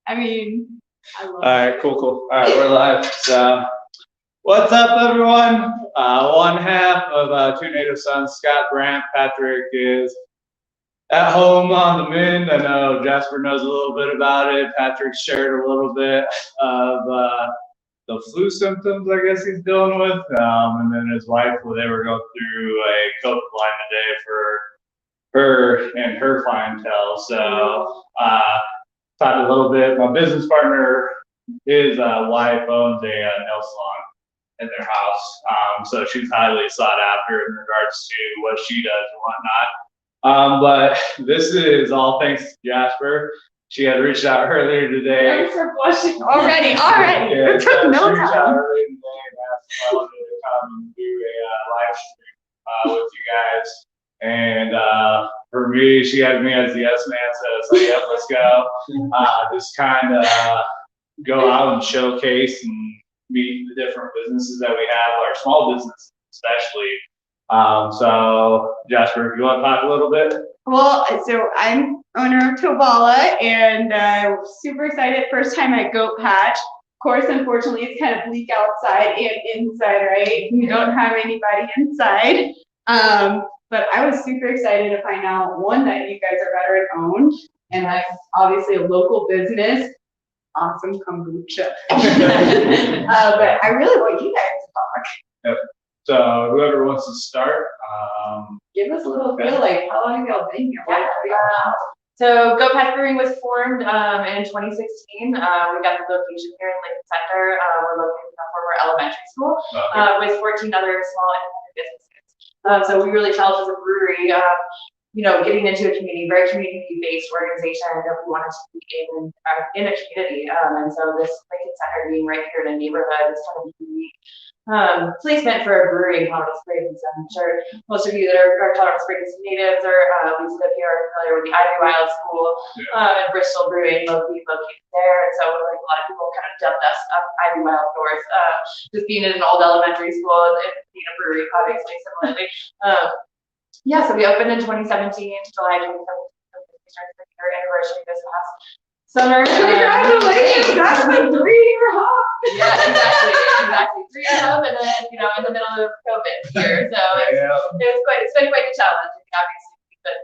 I mean, I love All right, cool. All right, we're live. So, what's up, everyone? One half of Two Native Sons, Scott Brandt. Patrick is at home on the mend. I know Jasper knows a little bit about it. Patrick shared a little bit of the flu symptoms, I guess he's dealing with. And then his wife, well, they were going through a COVID line today for her and her clientele. So, talked a little bit. My business partner, his wife owns a nail salon in their house. So she's highly sought after in regards to what she does and whatnot. But this is all thanks to Jasper. She had reached out earlier today. I'm so blushing already. Yeah, It took no she reached out time. earlier today and asked if I wanted to come and do a live stream with you guys. And for me, she had me as the yes man, so it's like, yep, let's go. Just kind of go out and showcase and meet the different businesses that we have, our small businesses especially. So Jasper, if you want to talk a little bit? Well, so I'm owner of Tobala, and I'm super excited. First time at Goat Patch. Of course, unfortunately, it's kind of bleak outside and inside, right? We don't have anybody inside. But I was super excited to find out, one, that you guys are veteran owned, and that's obviously a local business. Awesome kombucha. But I really want you guys to talk. Yep. So whoever wants to start. Give us a little feel, like, how long have y'all been here? So Goat Patch Brewing was formed in 2016. We got the location here in Lincoln Center. We're located in a former elementary school with 14 other small independent businesses. So we really felt as a brewery, getting into a community, very community-based organization that we wanted to be in a community. And so this Lincoln Center being right here in a neighborhood is kind of unique. Placement for a brewery in Colorado Springs. I'm sure most of you that are Colorado Springs natives or at least live here are familiar with the Ivy Wild School and Bristol Brewing located there. And so like a lot of people kind of dubbed us up Ivy Wild North, just being in an old elementary school and being a brewery, obviously, similarly. So we opened in 2017, July 2017. We started our anniversary this past summer. Congratulations! That's like 3-year hop. Yeah, exactly. 3-year hop, and then in the middle of COVID here, so it's been quite a challenge. Obviously, but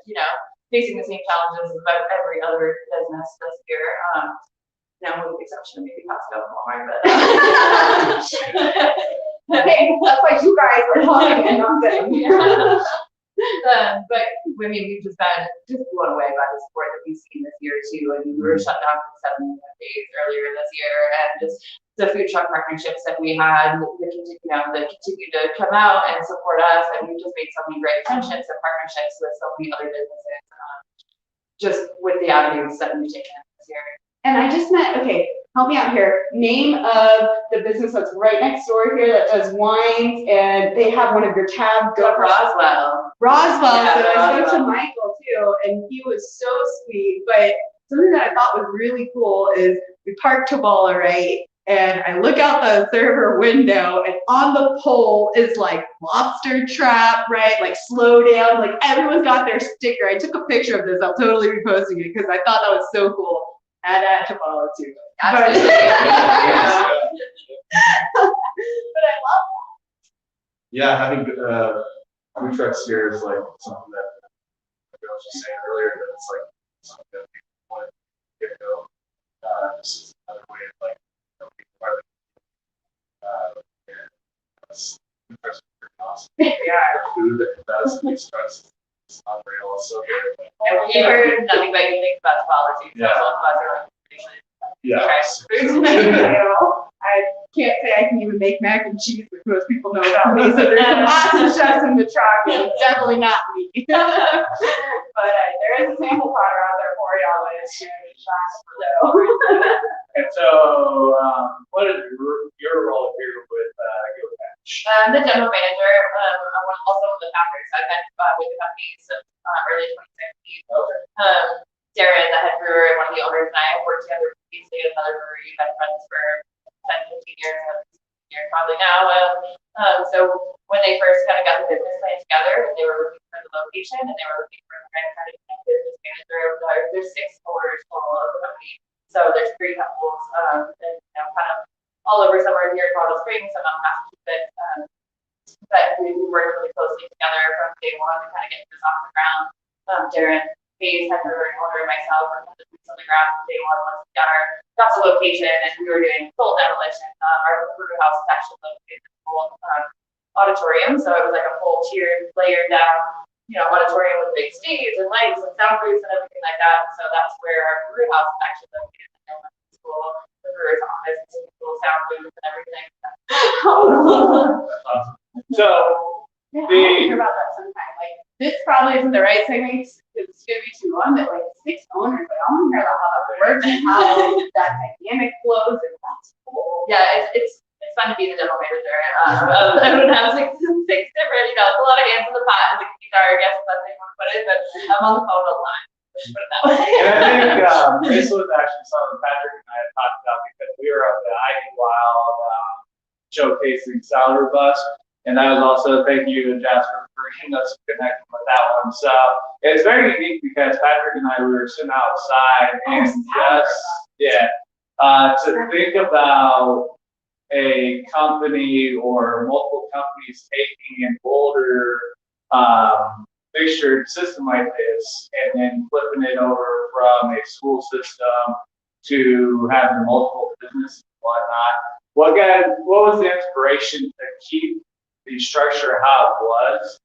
facing the same challenges as about every other business this year. With the exception of maybe Costco and Walmart, but okay, that's why you guys are talking and not them. But I mean, we've just been blown away by the support that we've seen this year too. I mean, we were shut down for 71 days earlier this year, and just the food truck partnerships that we had, that continue to come out and support us, and we've just made so many great friendships and partnerships with so many other businesses, just with the avenues that we've taken this year. And I just met, help me out here. Name of the business that's right next door here that does wines, and they have one of your tab. Roswell. Yeah, so I spoke to Michael too, and he was so sweet. But something that I thought was really cool is we parked Tobala, right? And I look out the server window, and on the pole is like lobster trap, right? Like slow down, like everyone's got their sticker. I took a picture of this. I'll totally be posting it because I thought that was so cool. Add that to follow too. Absolutely. But I love that. Yeah, having food trucks here is like something that I was just saying earlier, that it's like something that people want to get to know. This is another way of like people are that's pretty awesome. Yeah. The food that does these trucks is unreal. It's so good. And we heard nothing but good things about quality. So both of us are like, I can't say I can even make mac and cheese, which most people know about me. So there's some awesome chefs in the truck, and it's definitely not me. But there is a sample pot out there for y'all. And so, what is your role here with Goat Patch? I'm the general manager. I'm also one of the founders. I've been with the company since early 2017. Darren, the head brewer, and one of the owners, and I have worked together previously at another brewery. We've been friends for 10, 15 years, probably now. So when they first kind of got the business plan together, they were looking for the location, and they were looking for a kind of business manager. There's 6 owners company. So there's 3 couples, and kind of all over, somewhere near Colorado Springs, some out in Massachusetts. But we worked really closely together from day one to kind of get this off the ground. Darren Hayes, head brewer and owner, and myself were putting boots on the ground from day one once we got the location, and we were doing full demolition. Our brew house is actually located in the full auditorium, so it was like a full tiered, layered down, auditorium with big stage and lights and soundproofs and everything like that. So that's where our brew house is actually located in the elementary school. The brewer's office, little sound booth and everything. So, Yeah, I wanna hear about that sometime. Like, this probably isn't the right segment because it's gonna be too long, but like 6 owners, but I want to hear about how that works and how that dynamic flows, and that's cool. Yeah, it's fun to be the general manager. I would have 6 different, it's a lot of hands in the pot and the guitar, I guess if that's how you want to put it, but I'm on the phone a lot. Put it that way. and I think this was actually something Patrick and I had talked about because we were at the Ivy Wild showcasing Salary Bus. And that was also, thank you to Jasper for getting us connected with that one. So it's very unique because Patrick and I were sitting outside and to think about a company or multiple companies taking an older fixtured system like this and then flipping it over from a school system to having multiple businesses and whatnot. What was the inspiration to keep the structure how it was,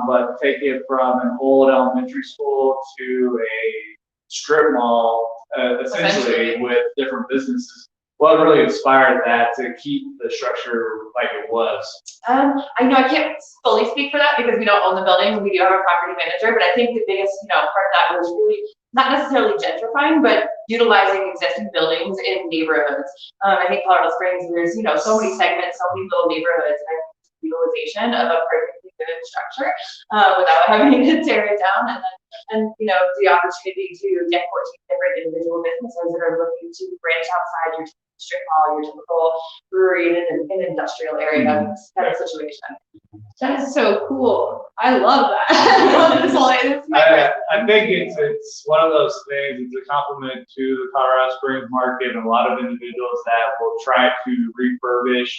but take it from an old elementary school to a strip mall, essentially with different businesses? What really inspired that to keep the structure like it was? I can't fully speak for that because we don't own the building. We do have a property manager, but I think the biggest, part of that was really not necessarily gentrifying, but utilizing existing buildings in neighborhoods. I think Colorado Springs, there's, so many segments, so many little neighborhoods, and utilization of a perfectly good structure without having to tear it down, and the opportunity to get 14 different individual businesses that are looking to branch outside your strip mall, your typical brewery in an industrial area kind of situation. That is so cool. I love that. I love this whole. This is my I think it's one of those things. It's a compliment to the Colorado Springs market and a lot of individuals that will try to refurbish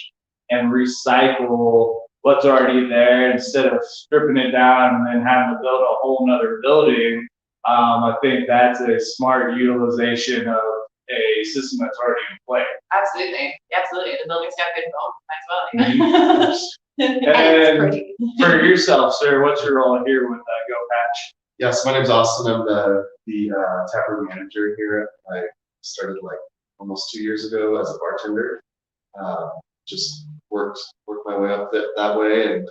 and recycle what's already there instead of stripping it down and then having to build a whole nother building. I think that's a smart utilization of a system that's already in play. Absolutely. The building's got good bones, might as well. And for yourself, sir, what's your role here with Goat Patch? Yes, my name's Austin. I'm the taproom manager here. I started like almost 2 years ago as a bartender. Just worked my way up that way, and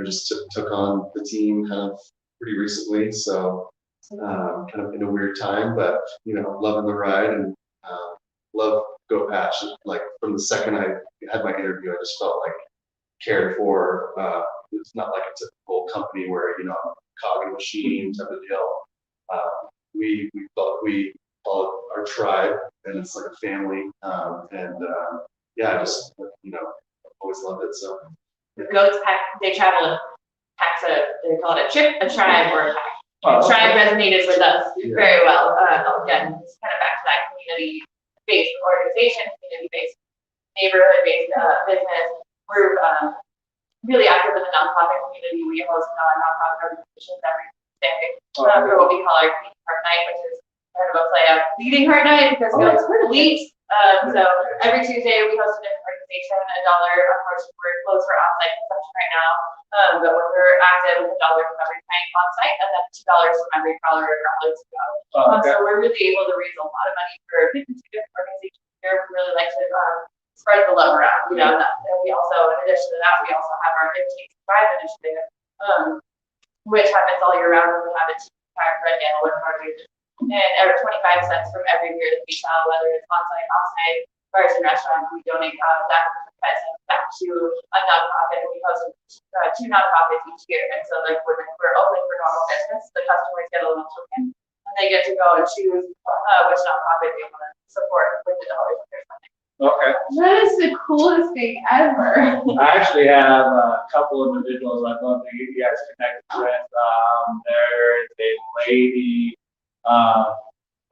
just took on the team kind of pretty recently. So kind of in a weird time, but loving the ride and love Goat Patch. Like from the second I had my interview, I just felt like cared for. It's not like a typical company where cog and machine type of deal. We follow our tribe, and it's like a family. I just always loved it. So The goats pack, they travel in packs. They call it a trip, a tribe, or a pack. Tribe resonated with us very well. Again, it's kind of back to that community-based organization, community-based, neighborhood-based business. We're really active in the nonprofit community. We host nonprofit organizations every day for what we call our Community Heart Night, which is kind of a play of Bleeding Heart Night because goats bleed. So every Tuesday we host a different organization, $1. Unfortunately, we're closed for on-site consumption right now. But when we're active, it's $1 from every pint on-site, and then $2 from every dollar or growler to go. So we're really able to raise a lot of money for 52 different organizations here. We really like to spread the love around, and we also, in addition to that, we also have our 15th Thrive initiative, which happens all year round. We have a Thrive Red Yellow with our and every 25 cents from every beer that we sell, whether it's on-site, off-site, bars and restaurants, we donate that 25 cents back to a nonprofit. We host 2 nonprofits each year, and so like when we're open for normal business, the customers get a little token, and they get to go and choose which nonprofit they want to support with the dollars that they're spending. Okay. That is the coolest thing ever. I actually have a couple of individuals I'd love to get you guys connected with. There is a lady,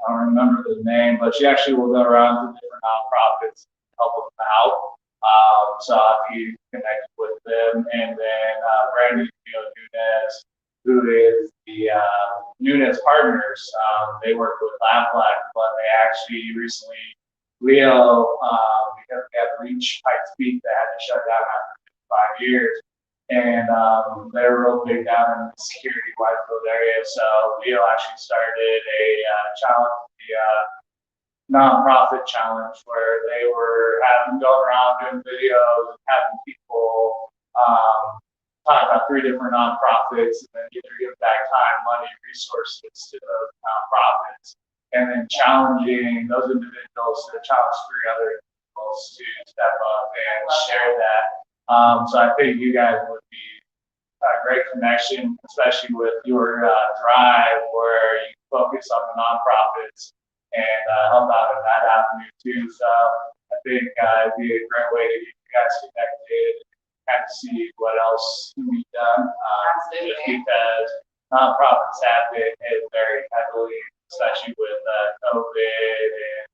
I don't remember the name, but she actually will go around to different nonprofits and help them out. So I'll be connected with them. And then Brandy Nunez, who is the Nunez Partners. They work with Aflac, but they actually recently, Leo, because they had reached height speed that had to shut down after 5 years. And they're real big down in the security Whitefield area. So Leo actually started a challenge, the nonprofit challenge, where they were having going around doing videos, having people talk about 3 different nonprofits, and then either give back time, money, resources to those nonprofits, and then challenging those individuals to challenge 3 other individuals to step up and share that. So I think you guys would be a great connection, especially with your drive, where you focus on the nonprofits and help out in that avenue too. So I think it'd be a great way to get you guys connected, kind of see what else can be done. Just because nonprofits have been hit very heavily, especially with COVID, and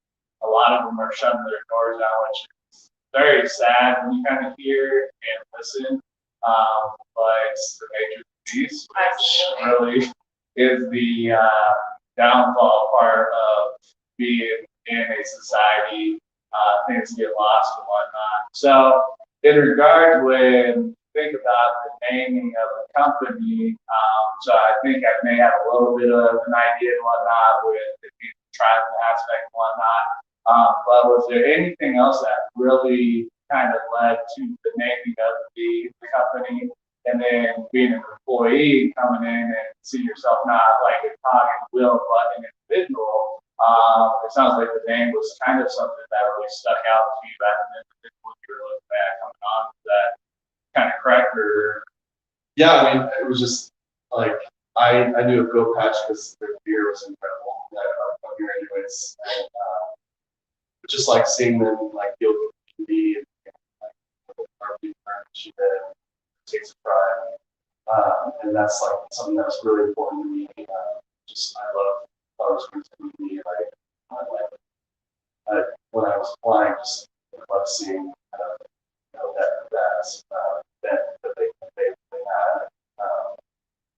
a lot of them are shutting their doors down, which is very sad when you kind of hear and listen. But it's the nature of the beast, which really is the downfall part of being in a society. Things get lost and whatnot. So in regard when think about the naming of the company, so I think I may have a little bit of an idea and whatnot with the tribal aspect and whatnot. But was there anything else that really kind of led to the naming of the company? And then being an employee coming in and see yourself not like a cog in the wheel, but an individual. It sounds like the name was kind of something that really stuck out to you as an individual you were looking at coming on. Is that kind of correct? Or Yeah, I mean, it was just like I knew of Goat Patch because their beer was incredible. I'm here anyways. And, just like seeing them like feel community and like our big partnership that takes pride. And that's like something that's really important to me. Just I love Flowers community. When I was applying, just love seeing that they had.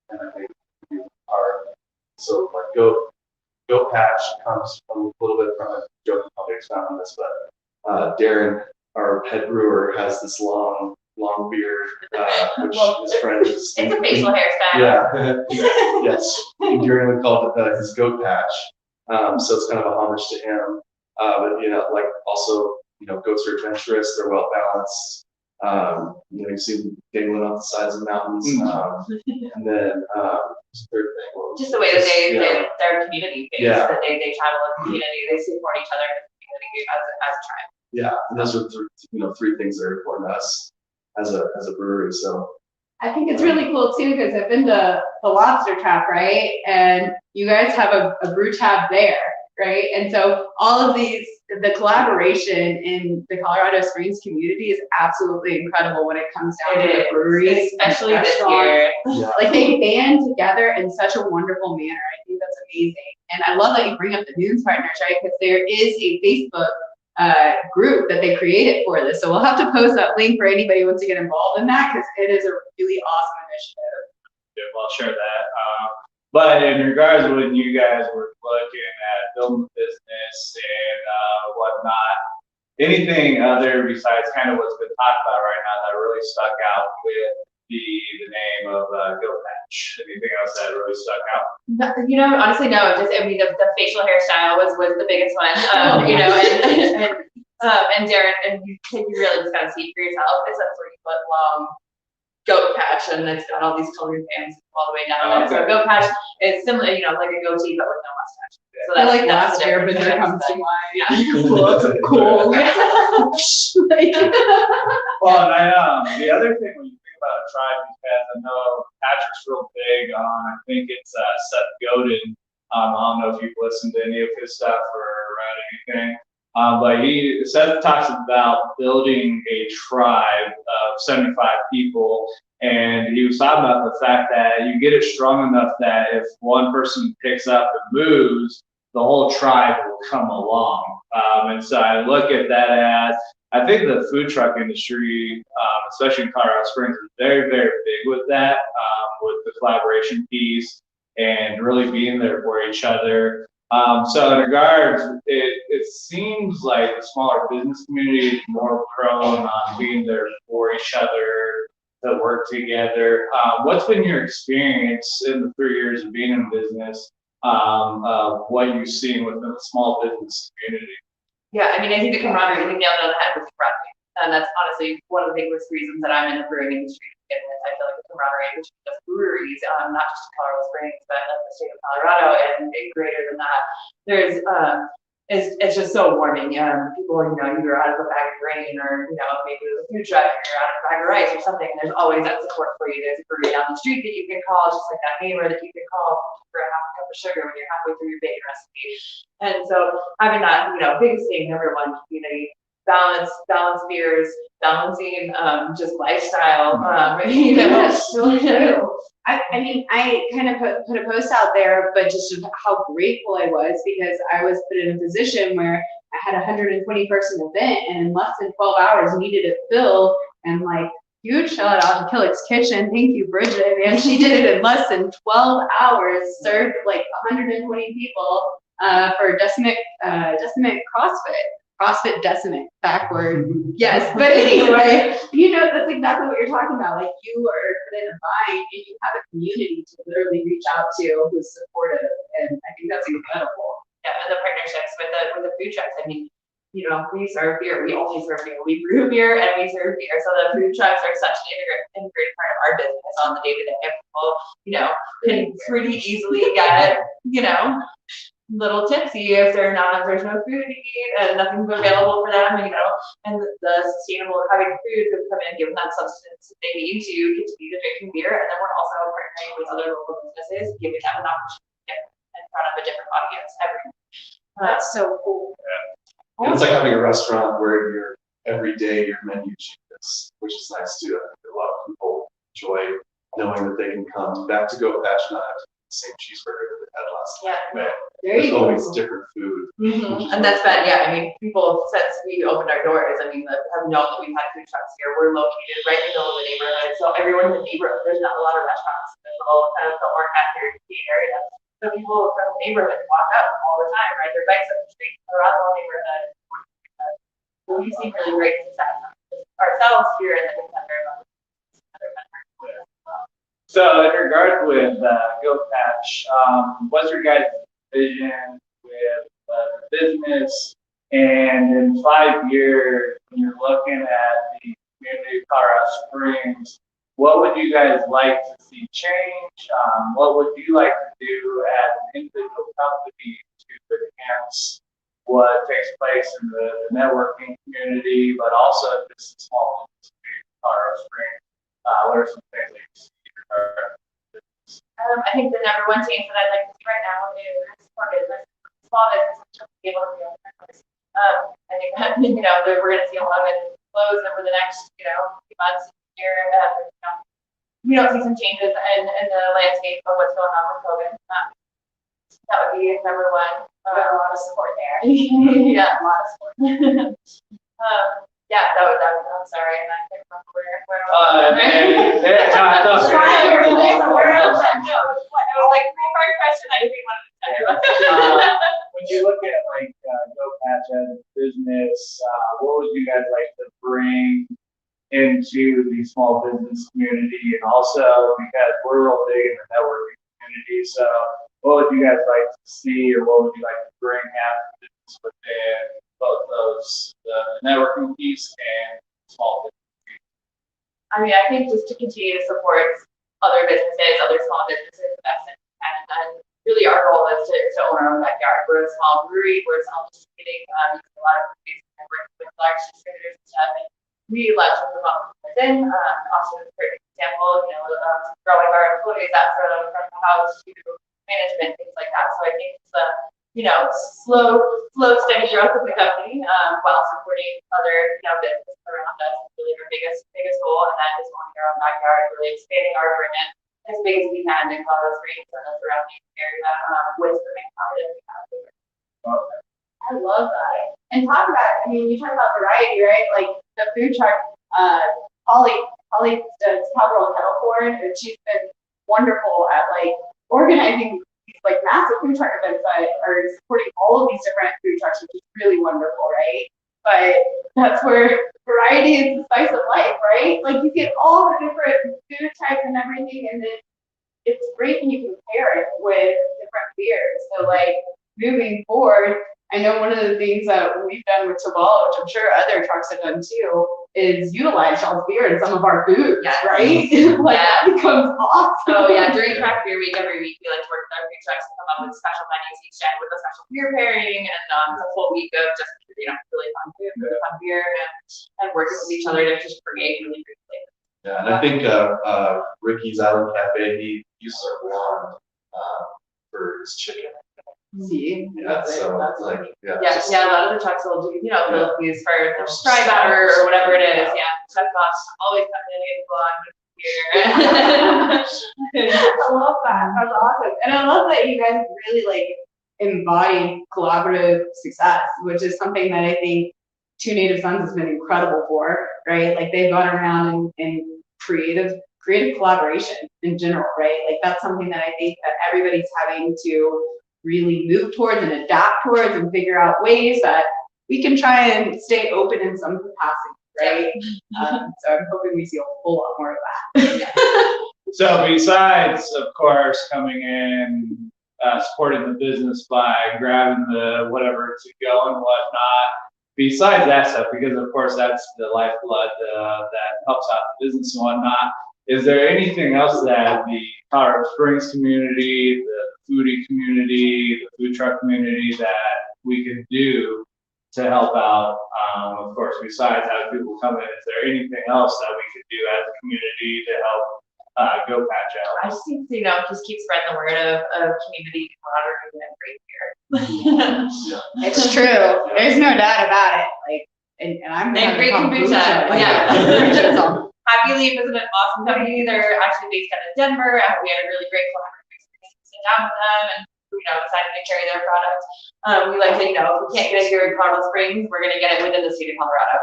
And I think we are so like Goat Patch comes from a little bit from a joke probably expound on this, but Darren, our head brewer, has this long beard, which his friend is. It's a facial hairstyle. Yeah. Yes. Darren would call it his Goat Patch. So it's kind of a homage to him. But like also, goats are adventurous, they're well balanced. You see them dangling off the sides of mountains. And then third thing, just the way that they're community based, that they travel in the community, they support each other in the community as a tribe. Yeah, and those are 3 things that are important to us as a brewery. So I think it's really cool too, because I've been to the Lobster Trap, right? And you guys have a brew tab there, right? And so all of the collaboration in the Colorado Springs community is absolutely incredible when it comes down to the breweries, especially this year. Yeah. Like they band together in such a wonderful manner. I think that's amazing. And I love that you bring up the Nunes Partners, right? Because there is a Facebook group that they created for this. So we'll have to post that link for anybody who wants to get involved in that, because it is a really awesome initiative. yeah, I'll share that. But in regards to when you guys were looking at building business and whatnot, anything other besides kind of what's been talked about right now that really stuck out with the name of Goat Patch? Anything else that really stuck out? No, honestly, no. Just the facial hairstyle was the biggest one. And Darren, and you really just gotta see it for yourself. It's a 3-foot long goat patch, and it's got all these colored bands all the way down. So Goat Patch is similar, like a goatee, but with no mustache. So I like last year, but there comes to mind. Yeah. Cool. Well, and the other thing when you think about a tribe, because I know Patrick's real big on, I think it's Seth Godin. I don't know if you've listened to any of his stuff or read anything. But Seth talks about building a tribe of 75 people, and he was talking about the fact that you get it strong enough that if one person picks up and moves, the whole tribe will come along. And so I look at that as, I think the food truck industry, especially in Colorado Springs, is very, very big with that, with the collaboration piece and really being there for each other. So in regards, it seems like the smaller business community is more prone on being there for each other, to work together. What's been your experience in the 3 years of being in business, of what you've seen within the small business community? Yeah, I mean, I think the camaraderie, you nailed it on the head with camaraderie. And that's honestly one of the biggest reasons that I'm in the brewing industry. I feel like the camaraderie between the breweries, not just in Colorado Springs, but in the state of Colorado and greater than that, there's it's just so warming. People, you're out of a bag of grain, or maybe there's a food truck, or you're out of a bag of rice or something, and there's always that support for you. There's a brewery down the street that you can call, just like that neighbor that you can call for a half a cup of sugar when you're halfway through your bacon recipe. And so having that, biggest thing, number one, community, balance beers, balancing just lifestyle. I mean, I kind of put a post out there, but just how grateful I was, because I was put in a position where I had a 120 person event, and in less than 12 hours needed it filled. And like, huge shout out to Killick's Kitchen. Thank you, Bridget. And she did it in less than 12 hours, served like 120 people for Decimate CrossFit Decimate, backward. Yes, but anyway, that's exactly what you're talking about. Like, you are put in a bind and you have a community to literally reach out to who's supportive, and I think that's incredible. Yeah, and the partnerships with the food trucks. I mean, we serve beer. We only serve beer. We brew beer and we serve beer. So the food trucks are such an integrated part of our business on the day-to-day. People, can pretty easily get, little tipsy if there's no food to eat and nothing's available for them, and the sustainable having food to come in and give them that substance they need to continue to drinking beer. And then we're also partnering with other local businesses, giving them an opportunity to get in front of a different audience every That's so cool. Yeah. And it's like having a restaurant where every day your menu changes, which is nice too. I think a lot of people enjoy knowing that they can come back to Goat Patch and not have to eat the same cheeseburger that they had last time. There's always different food. And that's been, people, since we opened our doors, have known that we've had food trucks here. We're located right in the middle of the neighborhood. So everyone in the neighborhood, there's not a lot of restaurants in the little kind of the Orcat area. So people from the neighborhood walk up all the time, ride their bikes up the street around the whole neighborhood. So we've seen really great success ourselves here in the center of other countries. So in regards with Goat Patch, what's your guys' vision with the business? And in 5 years, when you're looking at the community of Colorado Springs, what would you guys like to see change? What would you like to do as an individual company to enhance what takes place in the networking community, but also just the small business community of Colorado Springs? What are some things that you see? I think the number one change that I'd like to see right now is for business, small businesses to be able to be able to I think that, we're going to see a lot of it close over the next, few months, year. We don't see some changes in the landscape of what's going on with COVID. That would be number one. A lot of support there. Yeah, a lot of support. Yeah, that would, I'm sorry, and I can't remember where I was like, three-part question, I didn't want to tell you. When you look at Goat Patch as a business, what would you guys like to bring into the small business community? And also, because we're real big in the networking community, so what would you guys like to see, or what would you like to bring out of the business within both those, the networking piece and small business? I think just to continue to support other businesses, other small businesses, the best that we can. And really our goal is to own our own backyard. We're a small brewery, we're self-distributing, using a lot of breweries and working with large distributors and stuff. And we love to promote within. Also, for example, growing our employees up from the house to management, things like that. So I think it's slow, steady growth of the company, while supporting other, businesses around us. Really our biggest goal, and that is owning our own backyard, really expanding our brand as big as we can in Colorado Springs and the surrounding area, with the main company that we have here. I love that. And talk about, I mean, you talk about variety, right? Like the food truck, Holly does Cowgirl Kettle Corn, and she's been wonderful at like organizing these like massive food truck events that are supporting all of these different food trucks, which is really wonderful, right? But that's where variety is the spice of life, right? Like you get all the different food types and everything, and then it's great when you can pair it with different beers. So like moving forward, I know one of the things that we've done with Tobal, which I'm sure other trucks have done too, is utilize y'all's beer in some of our foods, right? Like that becomes awesome. Oh yeah, during craft beer week every week we like to work with our food trucks and come up with special menus each day with a special beer pairing, and it's a full week of just really fun food, really fun beer, and working with each other to just create really great flavors. Yeah, and I think Ricky's Island Cafe, he uses our blonde for his chicken. See, Yeah, so that's like, Yeah, a lot of the trucks will do, Philippines for their fry batter or whatever it is. Yeah, Chef Boss always coming in blonde with beer. I love that. That's awesome. And I love that you guys really like embody collaborative success, which is something that I think Two Native Sons has been incredible for, right? Like they've gone around in creative collaboration in general, right? Like that's something that I think that everybody's having to really move towards and adapt towards and figure out ways that we can try and stay open in some capacity, right? So I'm hoping we see a whole lot more of that. So besides, of course, coming in, supporting the business by grabbing the whatever to go and whatnot, besides that stuff, because of course that's the lifeblood that helps out the business and whatnot, is there anything else that the Colorado Springs community, the foodie community, the food truck community that we could do to help out? Of course, besides having people come in, is there anything else that we could do as a community to help Goat Patch out? I just think, just keep spreading the word of community camaraderie and great beer. It's true. There's no doubt about it. Like, and I'm and great kombucha. Yeah. Happy Leaf is an awesome company. They're actually based out of Denver. We had a really great collaborative experience to sit down with them and decided to carry their products. We like to, if we can't get it here in Colorado Springs, we're gonna get it within the state of Colorado.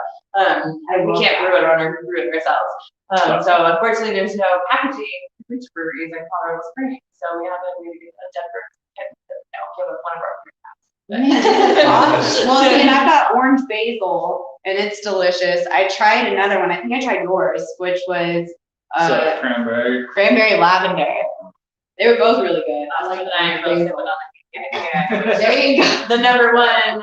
We can't brew it ourselves. So unfortunately there's no packaging for breweries in Colorado Springs. So we haven't really Denver give us one of our fruit cups. Well, and I've got orange basil, and it's delicious. I tried another one. I think I tried yours, which was cranberry lavender. They were both really good. There you go. The number one,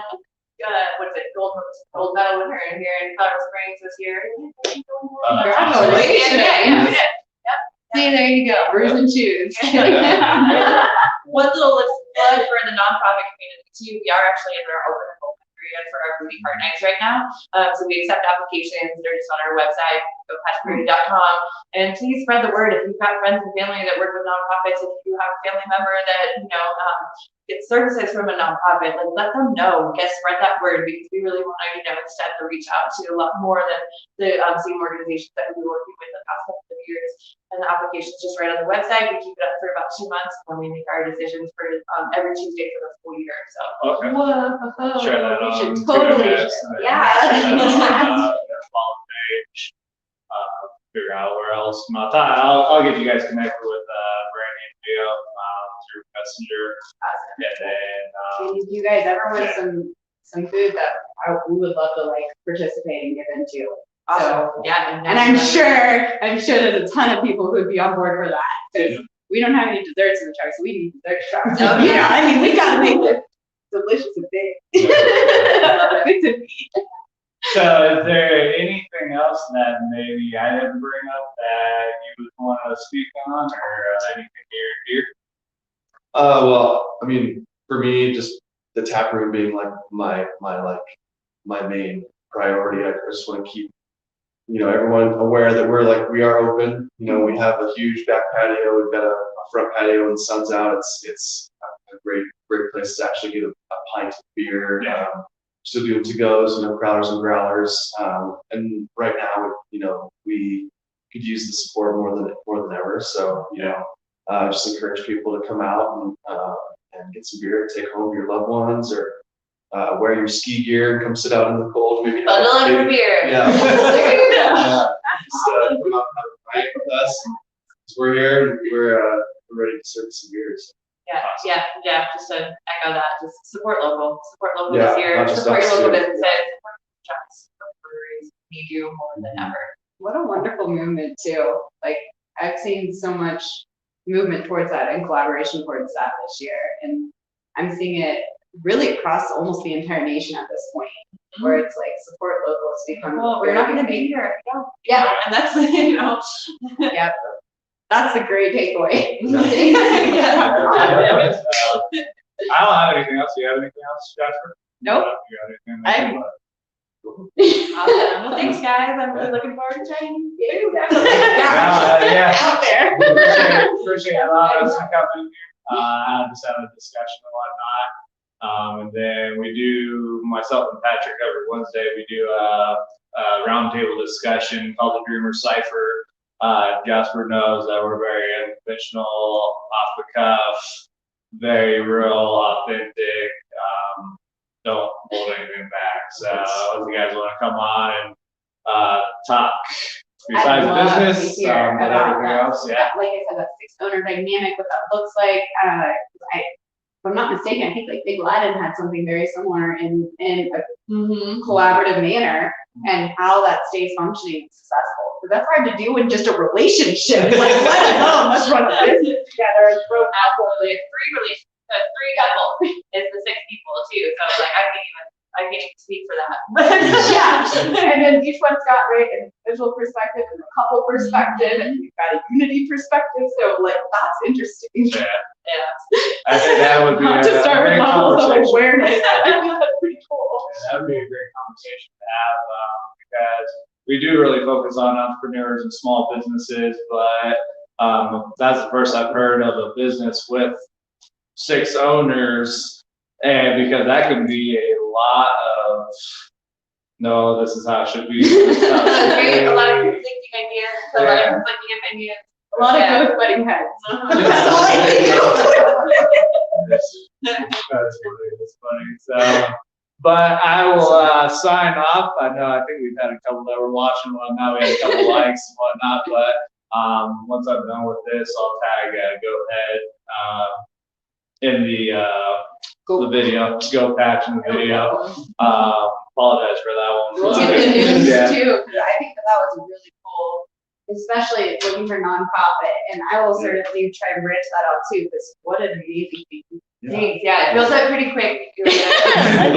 gold medal winner here in Colorado Springs this year. Congratulations. See, there you go. Brews and chews. One little plug for the nonprofit community too. We are actually in our open enrollment period for our foodie partners right now. So we accept applications. They're just on our website, goatpatchbrewing.com. And please spread the word. If you've got friends and family that work with nonprofits, if you have a family member that gets services from a nonprofit, let them know. Spread that word, because we really want to extend the reach out to a lot more than the same organizations that we've been working with the past couple of years. And the application's just right on the website. We keep it up for about 2 months, and we make our decisions for every Tuesday for the full year. So Share that on should totally figure out where else. I'll get you guys connected with Brandy and Leo through Messenger, and then if you guys ever want some food that we would love to participate and get into. Awesome. So, and I'm sure there's a ton of people who'd be on board for that, because we don't have any desserts in the truck, so we need dessert trucks. So we gotta make this delicious and big. Good to eat. So is there anything else that maybe I didn't bring up that you would want to speak on, or anything near and dear? Well, I mean, for me, just the tap room being my main priority. I just want to keep everyone aware that we are open. We have a huge back patio. We've got a front patio when the sun's out. It's a great place to actually get a pint of beer. Still doing to-goes, crowlers and growlers. And right now, we could use the support more than ever. So, just encourage people to come out and get some beer, take home your loved ones, or wear your ski gear, come sit out in the cold, maybe. Bundle up for beer. Yeah. Yeah. Just come out and have a pint with us. We're here. And we're ready to serve some beers. Yeah. Just to echo that, just support local Yeah, this year. not just Support your us, local too. businesses. Support trucks, breweries. Need you more than ever. What a wonderful movement too. Like I've seen so much movement towards that and collaboration towards that this year. And I'm seeing it really across almost the entire nation at this point, where it's like support locals become. Well, we're not going to be here. Yeah. And that's, Yep. That's a great takeaway. I don't have anything else. Do you have anything else, Jasper? Nope. You got anything? I'm- Awesome. Well, thanks, guys. I'm really looking forward to trying food. Yeah. Out there. Appreciate allowing us to come in here. Just have a discussion and whatnot. And then we do, myself and Patrick, every Wednesday, we do a roundtable discussion called the Dreamer Cipher. Jasper knows that we're very unconventional, off the cuff, very real, authentic. Don't hold anything back. So if you guys want to come on and talk besides I'd love to business, hear but about everything that. else, yeah. Like I said, that 6-owner dynamic, what that looks like. If I'm not mistaken, I think like Big Latin had something very similar in a collaborative manner, and how that stays functioning and successful. But that's hard to do in just a relationship. Like, let alone let's run a business together and throw Absolutely. Three couple is the 6 people too. So like I can't even speak for that. yeah. And then each one's got right an individual perspective and a couple perspective, and you've got a unity perspective. So like that's interesting. Yeah. Yeah. I think that would be Not a to start with great levels of conversation. awareness. I think that's pretty cool. That would be a great conversation to have, because we do really focus on entrepreneurs and small businesses, but that's the first I've heard of a business with 6 owners, and because that can be a lot of, no, this is how it should be. This is how it should be. A lot of conflicting ideas, a lot of conflicting opinions. A lot of Yeah. ghost butting heads. That's all I That's funny. So, but I will sign off. I think we've had a couple that were watching one. Now we had a couple likes and whatnot. But once I'm done with this, I'll tag Goat Head in the video. Goat Patch in the video. Apologize for that one. We'll get the news Yeah. too, because I think that was really cool, especially looking for nonprofit. And I will certainly try and branch that out too, because what an amazing thing. Thanks. Yeah, it builds up pretty quick. Later.